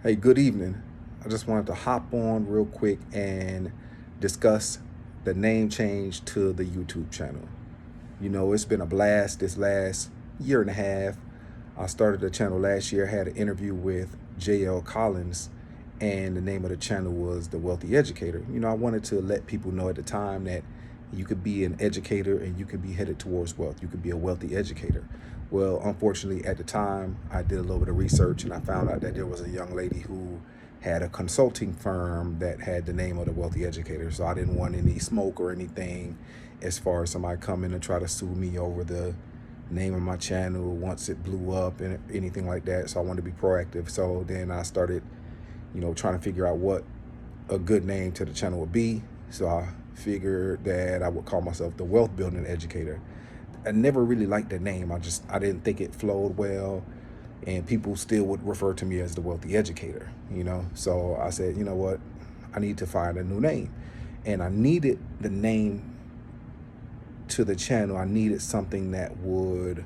Hey, good evening. I just wanted to hop on real quick and discuss the name change to the YouTube channel. It's been a blast this last year and a half. I started the channel last year, had an interview with JL Collins, and the name of the channel was The Wealthy Educator. I wanted to let people know at the time that you could be an educator and you could be headed towards wealth. You could be a wealthy educator. Well, unfortunately, at the time, I did a little bit of research and I found out that there was a young lady who had a consulting firm that had the name of The Wealthy Educator. So I didn't want any smoke or anything as far as somebody coming and try to sue me over the name of my channel once it blew up and anything like that. So I wanted to be proactive. So then I started, trying to figure out what a good name to the channel would be. So I figured that I would call myself the Wealth Building Educator. I never really liked the name. I didn't think it flowed well, and people still would refer to me as the Wealthy Educator. So I said, you know what, I need to find a new name, and I needed the name to the channel. I needed something that would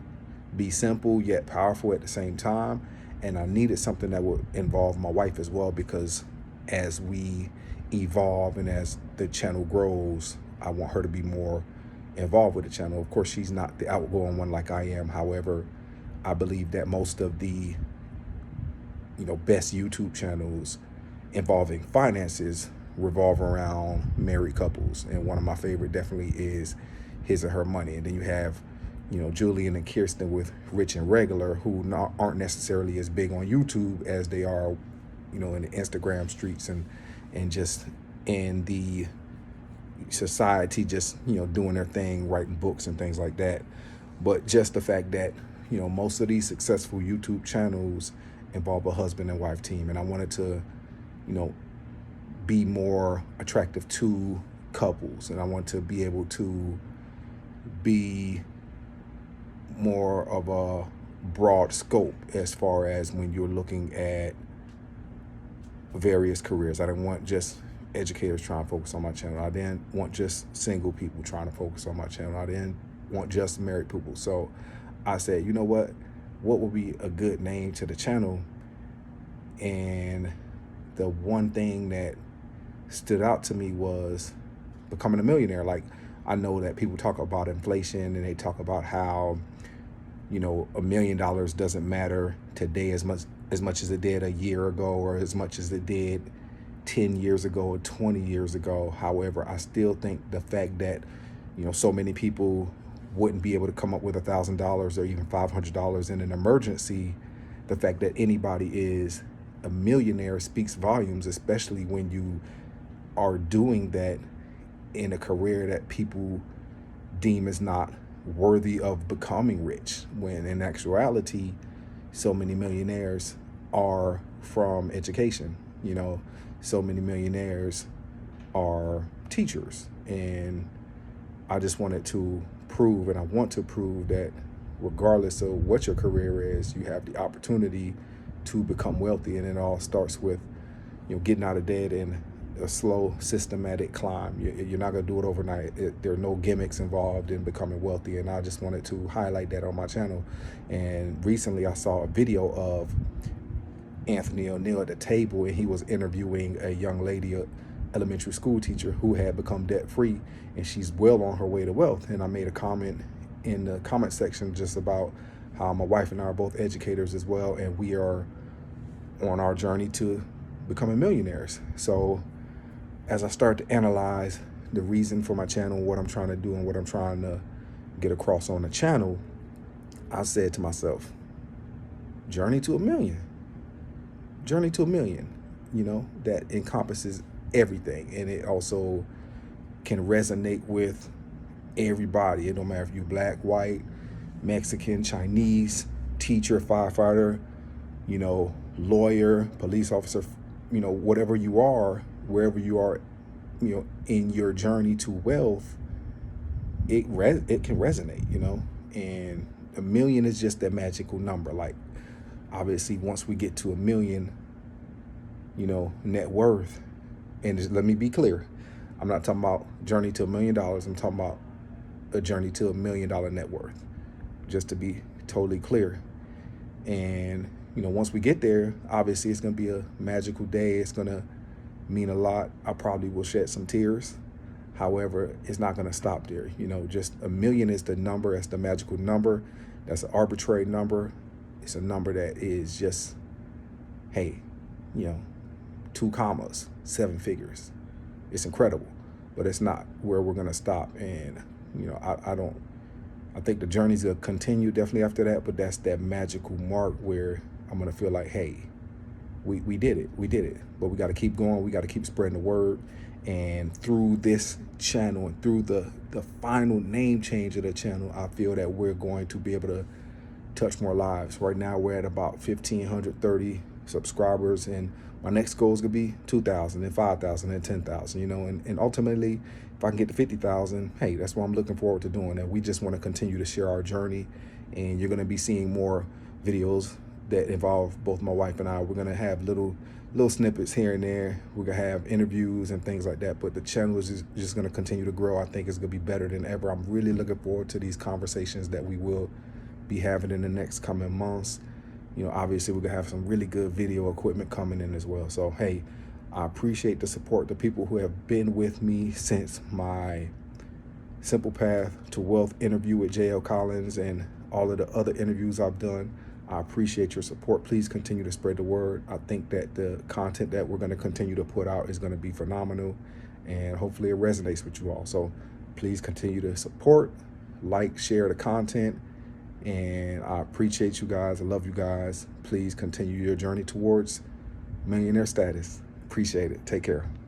be simple yet powerful at the same time, and I needed something that would involve my wife as well, because as we evolve and as the channel grows, I want her to be more involved with the channel. Of course, she's not the outgoing one like I am. However, I believe that most of the best YouTube channels involving finances revolve around married couples, and one of my favorite definitely is His or Her Money. And then you have Julian and Kirsten with Rich and Regular, who aren't necessarily as big on YouTube as they are in the Instagram streets and just in the society, just doing their thing, writing books and things like that. But just the fact that most of these successful YouTube channels involve a husband and wife team, and I wanted to be more attractive to couples, and I want to be able to be more of a broad scope as far as when you're looking at various careers. I didn't want just educators trying to focus on my channel. I didn't want just single people trying to focus on my channel. I didn't want just married people. So I said, you know what would be a good name to the channel? And the one thing that stood out to me was becoming a millionaire. Like, I know that people talk about inflation and they talk about how $1 million doesn't matter today as much as it did a year ago, or as much as it did 10 years ago or 20 years ago. However, I still think the fact that so many people wouldn't be able to come up with $1,000 or even $500 in an emergency, the fact that anybody is a millionaire speaks volumes, especially when you are doing that in a career that people deem as not worthy of becoming rich, when in actuality so many millionaires are from education. So many millionaires are teachers, and I just wanted to prove, and I want to prove, that regardless of what your career is, you have the opportunity to become wealthy. And it all starts with getting out of debt and a slow, systematic climb. You're not going to do it overnight. There are no gimmicks involved in becoming wealthy, and I just wanted to highlight that on my channel. And recently I saw a video of Anthony O'Neill at the table, and he was interviewing a young lady, a elementary school teacher, who had become debt-free, and she's well on her way to wealth. And I made a comment in the comment section just about how my wife and I are both educators as well, and we are on our journey to becoming millionaires. So as I start to analyze the reason for my channel, what I'm trying to do and what I'm trying to get across on the channel, I said to myself, journey to a million. Journey to a million, that encompasses everything. And it also can resonate with everybody. It don't matter if you're black, white, Mexican, Chinese, teacher, firefighter, lawyer, police officer, whatever you are, wherever you are, in your journey to wealth, it can resonate, and a million is just that magical number. Like, obviously, once we get to a million, net worth, and just let me be clear, I'm not talking about journey to $1 million. I'm talking about a journey to $1 million net worth, just to be totally clear. And you know, once we get there, obviously it's going to be a magical day. It's going to mean a lot. I probably will shed some tears. However, it's not going to stop there. You know, just 1,000,000 is the number. That's the magical number. That's an arbitrary number. It's a number that is just, hey, you know, 2 commas, 7 figures. It's incredible, but it's not where we're going to stop. And, you know, I think the journey's going to continue definitely after that, but that's that magical mark where I'm going to feel like, hey, we did it. We did it. But we got to keep going. We got to keep spreading the word. And through this channel and through the final name change of the channel, I feel that we're going to be able to touch more lives. Right now, we're at about 1,530 subscribers, and my next goal is going to be 2,000 and 5,000 and 10,000, you know, and ultimately, if I can get to 50,000, hey, that's what I'm looking forward to doing. And we just want to continue to share our journey, and you're going to be seeing more videos that involve both my wife and I. We're going to have little snippets here and there. We're going to have interviews and things like that, but the channel is just going to continue to grow. I think it's going to be better than ever. I'm really looking forward to these conversations that we will be having in the next coming months. You know, obviously we're gonna have some really good video equipment coming in as well. So hey, I appreciate the support, the people who have been with me since my Simple Path to Wealth interview with JL Collins and all of the other interviews I've done. I appreciate your support. Please continue to spread the word. I think that the content that we're going to continue to put out is going to be phenomenal, and hopefully it resonates with you all. So please continue to support, like, share the content, and I appreciate you guys. I love you guys. Please continue your journey towards millionaire status. Appreciate it. Take care.